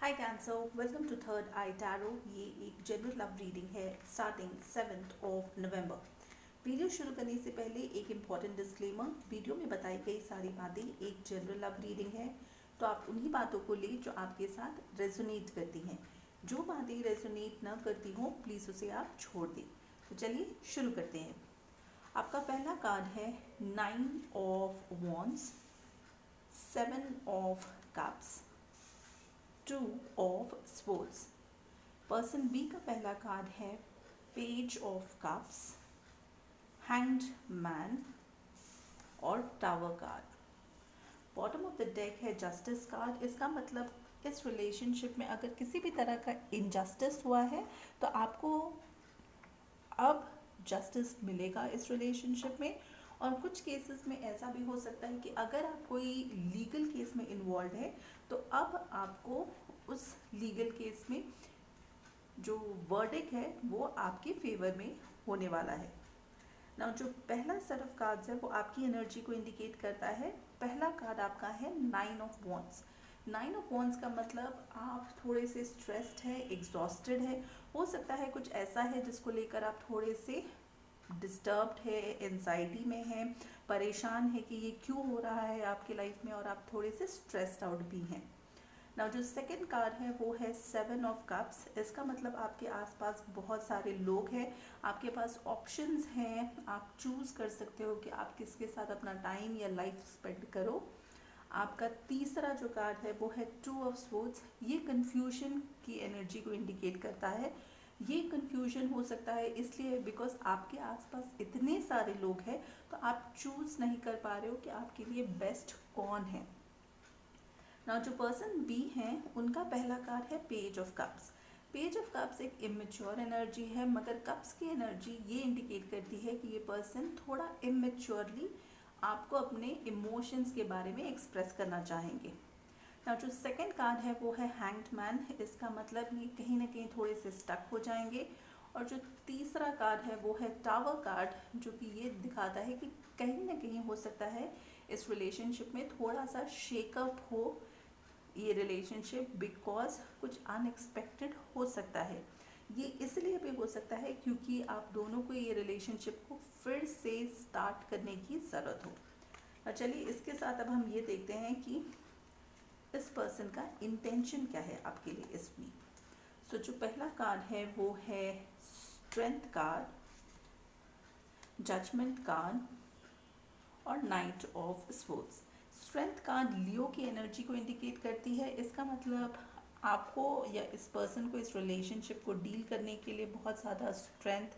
Hi cancer, welcome to third eye tarot. ये एक general love reading है starting 7 November. Video शुरू करने से पहले एक इम्पॉर्टेंट डिस्क्लेमर। वीडियो में बताई गई सारी बातें एक जनरल लव रीडिंग है, तो आप उन्हीं बातों को ले जो आपके साथ रेजोनेट करती हैं। जो बातें रेजोनेट न करती हों प्लीज़ उसे आप छोड़ दें। तो चलिए शुरू करते हैं। आपका पहला कार्ड है 9 of wands, 7 of cups, 2 of swords. Person B का पहला कार्ड है page of cups, hanged man और tower card. Bottom of the deck है जस्टिस कार्ड। इसका मतलब इस रिलेशनशिप में अगर किसी भी तरह का इनजस्टिस हुआ है तो आपको अब जस्टिस मिलेगा इस रिलेशनशिप में। और कुछ केसेस में ऐसा भी हो सकता है कि अगर आप कोई लीगल केस में इन्वॉल्व है तो अब आपको उस लीगल केस में जो वर्डिक है वो आपके फेवर में होने वाला है ना। जो पहला सेट ऑफ कार्ड्स है वो आपकी एनर्जी को इंडिकेट करता है। पहला कार्ड आपका है 9 ऑफ वॉन्ड्स। 9 ऑफ वॉन्ड्स का मतलब आप थोड़े से स्ट्रेस्ड है, एग्जॉस्टेड है। हो सकता है कुछ ऐसा है जिसको लेकर आप थोड़े से डिस्टर्ब्ड है, एंजाइटी में है, परेशान है कि ये क्यों हो रहा है आपकी लाइफ में, और आप थोड़े से स्ट्रेस्ड आउट भी हैं ना। जो सेकंड कार्ड है वो है 7 ऑफ कप्स। इसका मतलब आपके आसपास बहुत सारे लोग हैं, आपके पास ऑप्शंस हैं, आप चूज़ कर सकते हो कि आप किसके साथ अपना टाइम या लाइफ स्पेंड करो। आपका तीसरा जो कार्ड है वो है 2 ऑफ स्पोर्ट्स। ये कन्फ्यूजन की एनर्जी को इंडिकेट करता है। ये कन्फ्यूजन हो सकता है इसलिए बिकॉज आपके आसपास इतने सारे लोग हैं तो आप चूज़ नहीं कर पा रहे हो कि आपके लिए बेस्ट कौन है ना। जो पर्सन बी हैं उनका पहला कार्ड है page of cups. Page of cups एक इमेच्योर एनर्जी है, मगर कप्स की एनर्जी ये इंडिकेट करती है कि ये पर्सन थोड़ा इमेच्योरली आपको अपने इमोशंस के बारे में एक्सप्रेस करना चाहेंगे ना। जो सेकंड कार्ड है वो है हैंग्ड मैन। इसका मतलब ये कहीं ना कहीं थोड़े से स्टक हो जाएंगे। और जो तीसरा कार्ड है वो है टावर कार्ड, जो कि ये दिखाता है कि कहीं ना कहीं हो सकता है इस रिलेशनशिप में थोड़ा सा शेकअप हो ये रिलेशनशिप, बिकॉज कुछ अनएक्सपेक्टेड हो सकता है। ये इसलिए भी हो सकता है क्योंकि आप दोनों को ये रिलेशनशिप को फिर से स्टार्ट करने की ज़रूरत हो। चलिए इसके साथ अब हम ये देखते हैं कि इस पर्सन का इंटेंशन क्या है आपके लिए इस वीक। सो जो पहला कार्ड है वो है स्ट्रेंथ कार्ड, जजमेंट कार्ड और knight of swords. Strength card Leo की एनर्जी को इंडिकेट करती है। इसका मतलब आपको या इस पर्सन को इस रिलेशनशिप को डील करने के लिए बहुत ज़्यादा स्ट्रेंथ,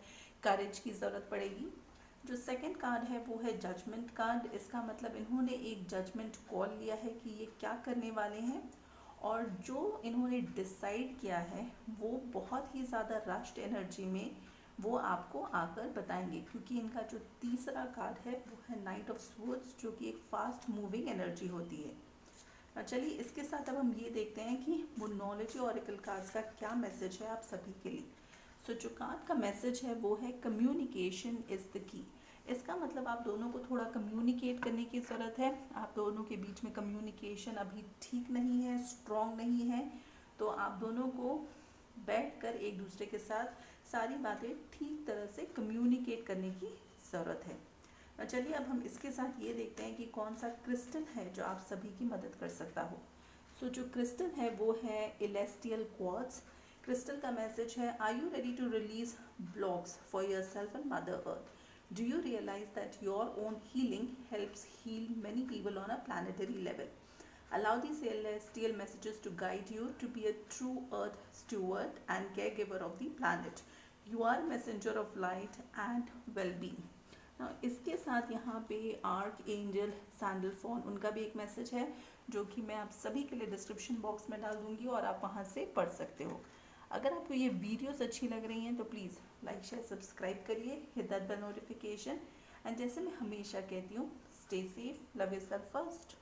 करेज की ज़रूरत पड़ेगी। जो सेकंड कार्ड है वो है जजमेंट कार्ड। इसका मतलब इन्होंने एक जजमेंट कॉल लिया है कि ये क्या करने वाले हैं, और जो इन्होंने डिसाइड किया है वो बहुत ही ज़्यादा रश्ड एनर्जी में वो आपको आकर बताएंगे, क्योंकि इनका जो तीसरा कार्ड है वो है नाइट ऑफ स्वॉर्ड्स, जो कि एक फास्ट मूविंग एनर्जी होती है। चलिए इसके साथ अब हम ये देखते हैं कि वो नॉलेज ऑरिकल कार्ड्स का क्या मैसेज है आप सभी के लिए। सो जो कार्ड का मैसेज है वो है कम्युनिकेशन इज़ द की। इसका मतलब आप दोनों को थोड़ा कम्युनिकेट करने की ज़रूरत है। आप दोनों के बीच में कम्युनिकेशन अभी ठीक नहीं है, स्ट्रॉन्ग नहीं है, तो आप दोनों को बैठकर एक दूसरे के साथ सारी बातें ठीक तरह से कम्युनिकेट करने की ज़रूरत है। चलिए अब हम इसके साथ ये देखते हैं कि कौन सा क्रिस्टल है जो आप सभी की मदद कर सकता हो। सो जो क्रिस्टल है वो है इलेस्टियल क्वार्ट्ज। क्रिस्टल का मैसेज है, are you ready to release blocks for yourself and mother earth? Do you realise that your own healing helps heal many people on a planetary level? Allow these celestial messages to guide you to be a true earth steward and caregiver of the planet. You are a messenger of light and well-being. Now, इसके साथ यहाँ पे arc angel सैंडलफोन उनका भी एक message है जो कि मैं आप सभी के लिए डिस्क्रिप्शन बॉक्स में डाल दूँगी और आप वहाँ से पढ़ सकते हो। अगर आपको ये वीडियोस अच्छी लग रही हैं तो प्लीज़ लाइक शेयर सब्सक्राइब करिए, hit that bell notification, and जैसे मैं हमेशा कहती हूँ, stay safe, love yourself first.